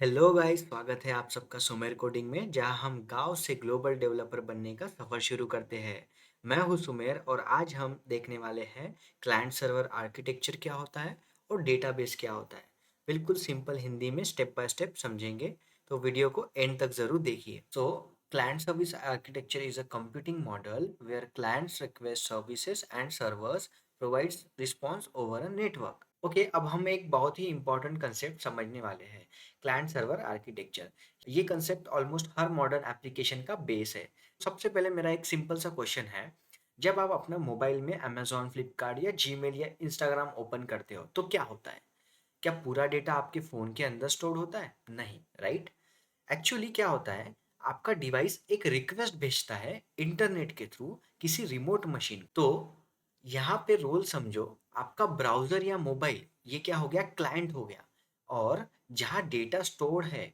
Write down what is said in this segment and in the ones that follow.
Hello guys, स्वागत है आप सबका सुमेर कोडिंग में, जहां हम गांव से ग्लोबल डेवलपर बनने का सफर शुरू करते हैं। मैं हूं सुमेर और आज हम देखने वाले हैं क्लाइंट सर्वर आर्किटेक्चर क्या होता है और डेटाबेस क्या होता है। बिल्कुल सिंपल हिंदी में स्टेप बाय स्टेप समझेंगे, तो वीडियो को एंड तक जरूर देखिए। So client service architecture is a computing model where clients request services and servers provides response over a network. Okay, अब हम एक बहुत ही इंपॉर्टेंट कंसेप्ट समझने वाले हैं, क्लाइंट सर्वर आर्किटेक्चर। ये कंसेप्ट ऑलमोस्ट हर मॉडर्न एप्लीकेशन का बेस है। सबसे पहले मेरा एक सिंपल सा क्वेश्चन है, जब आप अपना मोबाइल में अमेजोन, फ्लिपकार्ट या जीमेल या इंस्टाग्राम ओपन करते हो तो क्या होता है? क्या पूरा डेटा आपके फ़ोन के अंदर स्टोर होता है? नहीं, राइट? एक्चुअली क्या होता है, आपका डिवाइस एक रिक्वेस्ट भेजता है इंटरनेट के थ्रू किसी रिमोट मशीन। तो यहाँ पे रोल समझो, आपका ब्राउजर या मोबाइल ये क्या हो गया, क्लाइंट हो गया। और जहाँ डेटा स्टोर है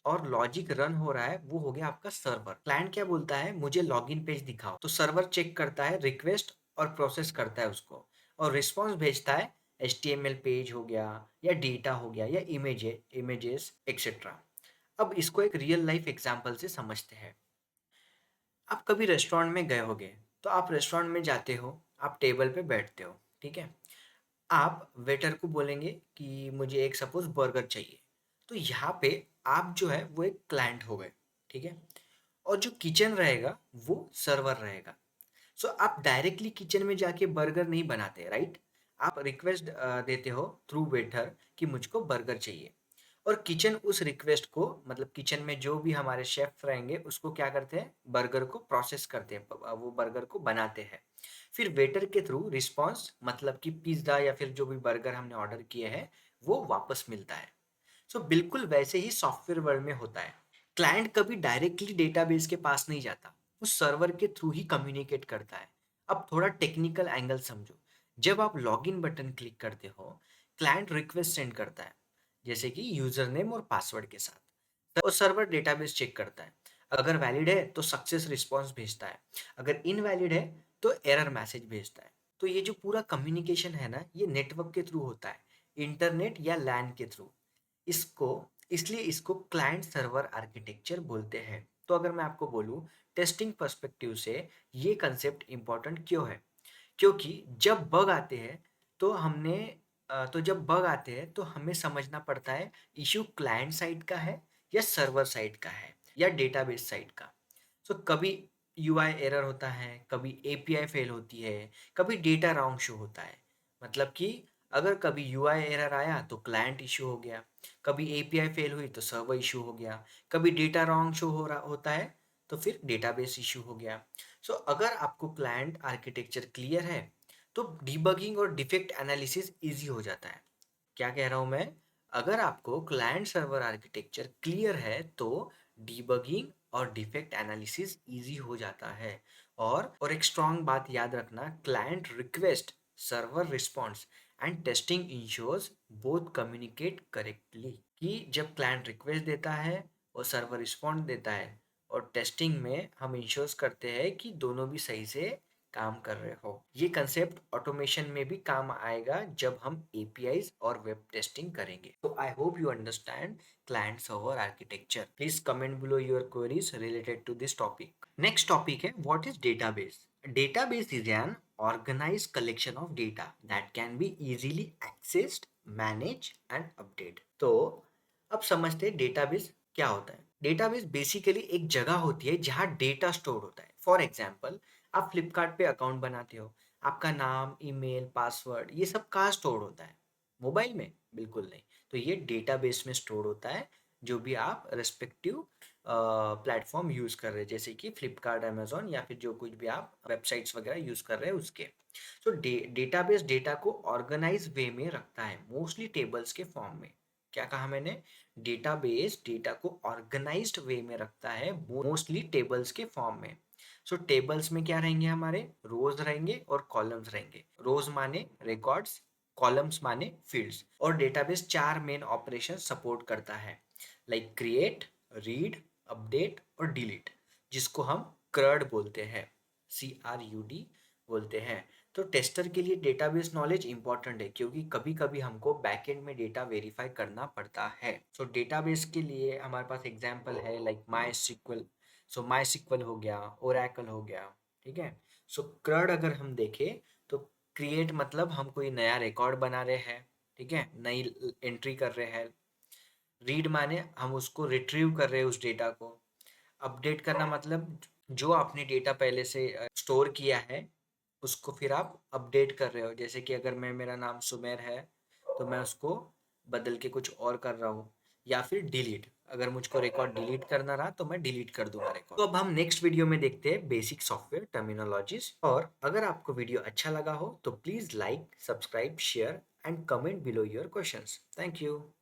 और लॉजिक रन हो रहा है वो हो गया आपका सर्वर। क्लाइंट क्या बोलता है, मुझे लॉगिन पेज दिखाओ, तो सर्वर चेक करता है रिक्वेस्ट और प्रोसेस करता है उसको, और रिस्पॉन्स भेजता है HTML पेज हो गया या डेटा हो गया या इमेजेस एक्सेट्रा। अब इसको एक रियल लाइफ एग्जांपल से समझते हैं। आप कभी रेस्टोरेंट में गए होगे, तो आप रेस्टोरेंट में जाते हो, आप टेबल पे बैठते हो, ठीक है। आप वेटर को बोलेंगे कि मुझे एक सपोज बर्गर चाहिए। तो यहाँ पे आप जो है वो एक क्लाइंट हो गए, ठीक है। और जो किचन रहेगा वो सर्वर रहेगा। सो आप डायरेक्टली किचन में जाके बर्गर नहीं बनाते, राइट? आप रिक्वेस्ट देते हो थ्रू वेटर कि मुझको बर्गर चाहिए, और किचन उस रिक्वेस्ट को, मतलब किचन में जो भी हमारे शेफ रहेंगे उसको क्या करते हैं, बर्गर को प्रोसेस करते हैं, वो बर्गर को बनाते हैं। फिर वेटर के थ्रू रिस्पॉन्स, मतलब कि पिज्ज़ा या फिर जो भी बर्गर हमने ऑर्डर किए हैं वो वापस मिलता है। सो बिल्कुल वैसे ही सॉफ्टवेयर वर्ल्ड में होता है। क्लाइंट कभी डायरेक्टली डेटाबेस के पास नहीं जाता, वो सर्वर के थ्रू ही कम्युनिकेट करता है। अब थोड़ा टेक्निकल एंगल समझो। जब आप लॉगिन बटन क्लिक करते हो, क्लाइंट रिक्वेस्ट सेंड करता है, जैसे कि यूजर नेम और पासवर्ड के साथ, और सर्वर डेटाबेस चेक करता है। अगर वैलिड है तो सक्सेस रिस्पॉन्स भेजता है, अगर इनवैलिड है तो एरर मैसेज भेजता है। तो ये जो पूरा कम्युनिकेशन है ना, ये नेटवर्क के थ्रू होता है, इंटरनेट या लैन के थ्रू। इसको इसलिए इसको क्लाइंट सर्वर आर्किटेक्चर बोलते हैं। तो अगर मैं आपको बोलूँ, टेस्टिंग पर्सपेक्टिव से ये कंसेप्ट इंपॉर्टेंट क्यों है? क्योंकि जब बग आते हैं तो जब बग आते हैं तो हमें समझना पड़ता है इशू क्लाइंट साइड का है या सर्वर साइड का है या डेटाबेस साइड का। सो कभी UI एरर होता है, कभी API फेल होती है, कभी डेटा रॉन्ग शो होता है। मतलब कि अगर कभी UI एरर आया तो क्लाइंट इशू हो गया, कभी API फेल हुई तो सर्वर इशू हो गया, कभी डेटा रॉन्ग शो हो रहा होता है तो फिर डेटाबेस इशू हो गया। सो अगर आपको क्लाइंट आर्किटेक्चर क्लियर है तो डिबगिंग और डिफेक्ट एनालिसिस इजी हो जाता है। क्या कह रहा हूँ मैं? अगर आपको क्लाइंट सर्वर आर्किटेक्चर क्लियर है तो डिबगिंग और डिफेक्ट एनालिसिस इजी हो जाता है। और एक स्ट्रांग बात याद रखना, client request, server response and testing ensures both communicate correctly. कि जब क्लाइंट रिक्वेस्ट देता है और सर्वर रिस्पॉन्ड देता है, और टेस्टिंग में हम इंश्योर्स करते हैं कि दोनों भी सही से काम कर रहे हो। ये कंसेप्ट ऑटोमेशन में भी काम आएगा जब हम APIs और वेब टेस्टिंग करेंगे। तो I hope you understand client server architecture. Please comment below your queries related to this topic. Next topic है, what is database? Database is an organized collection of data that can be easily accessed, managed and updated। तो अब समझते हैं database क्या होता है। Database basically एक जगह होती है जहाँ डेटा स्टोर होता है। फॉर एग्जाम्पल, आप फ्लिपकार्ट पे अकाउंट बनाते हो, आपका नाम, ईमेल, पासवर्ड ये सब कहाँ स्टोर होता है? मोबाइल में? बिल्कुल नहीं। तो ये डेटाबेस में स्टोर होता है, जो भी आप रेस्पेक्टिव प्लेटफॉर्म यूज कर रहे हैं, जैसे कि फ्लिपकार्ट, अमेजोन या फिर जो कुछ भी आप वेबसाइट्स वगैरह यूज कर रहे हैं उसके। तो डेटाबेस डेटा को ऑर्गेनाइज वे में रखता है, मोस्टली टेबल्स के फॉर्म में। क्या कहा मैंने? डेटाबेस डेटा को ऑर्गेनाइज्ड वे में रखता है, मोस्टली टेबल्स के फॉर्म में। सो टेबल्स में क्या रहेंगे, हमारे रोज रहेंगे और कॉलम्स रहेंगे। रोज माने रिकॉर्ड्स, कॉलम्स माने फील्ड्स। और डेटाबेस चार मेन ऑपरेशन सपोर्ट करता है, लाइक क्रिएट, रीड, अपडेट और डिलीट, जिसको हम CRUD बोलते हैं, CRUD बोलते हैं। तो टेस्टर के लिए डेटाबेस नॉलेज इंपॉर्टेंट है क्योंकि कभी-कभी हमको बैकएंड में डेटा वेरीफाई करना पड़ता है। सो डेटाबेस के लिए हमारे पास एग्जांपल है like my SQL। So my SQL हो गया, ओरेकल हो गया, ठीक है। सो क्रड अगर हम देखें तो क्रिएट मतलब हम कोई नया रिकॉर्ड बना रहे हैं, ठीक है, नई एंट्री कर रहे हैं। रीड माने हम उसको रिट्रीव कर रहे हैं उस डेटा को। अपडेट करना मतलब जो आपने डेटा पहले से स्टोर किया है उसको फिर आप अपडेट कर रहे हो। जैसे कि अगर मेरा नाम सुमेर है तो मैं उसको बदल के कुछ और कर रहा हूँ, या फिर डिलीट, अगर मुझको रिकॉर्ड डिलीट करना रहा तो मैं डिलीट कर दूंगा रिकॉर्ड। तो अब हम नेक्स्ट वीडियो में देखते हैं बेसिक सॉफ्टवेयर टर्मिनोलॉजीज। और अगर आपको वीडियो अच्छा लगा हो तो please like, subscribe, share and comment below your questions. Thank you.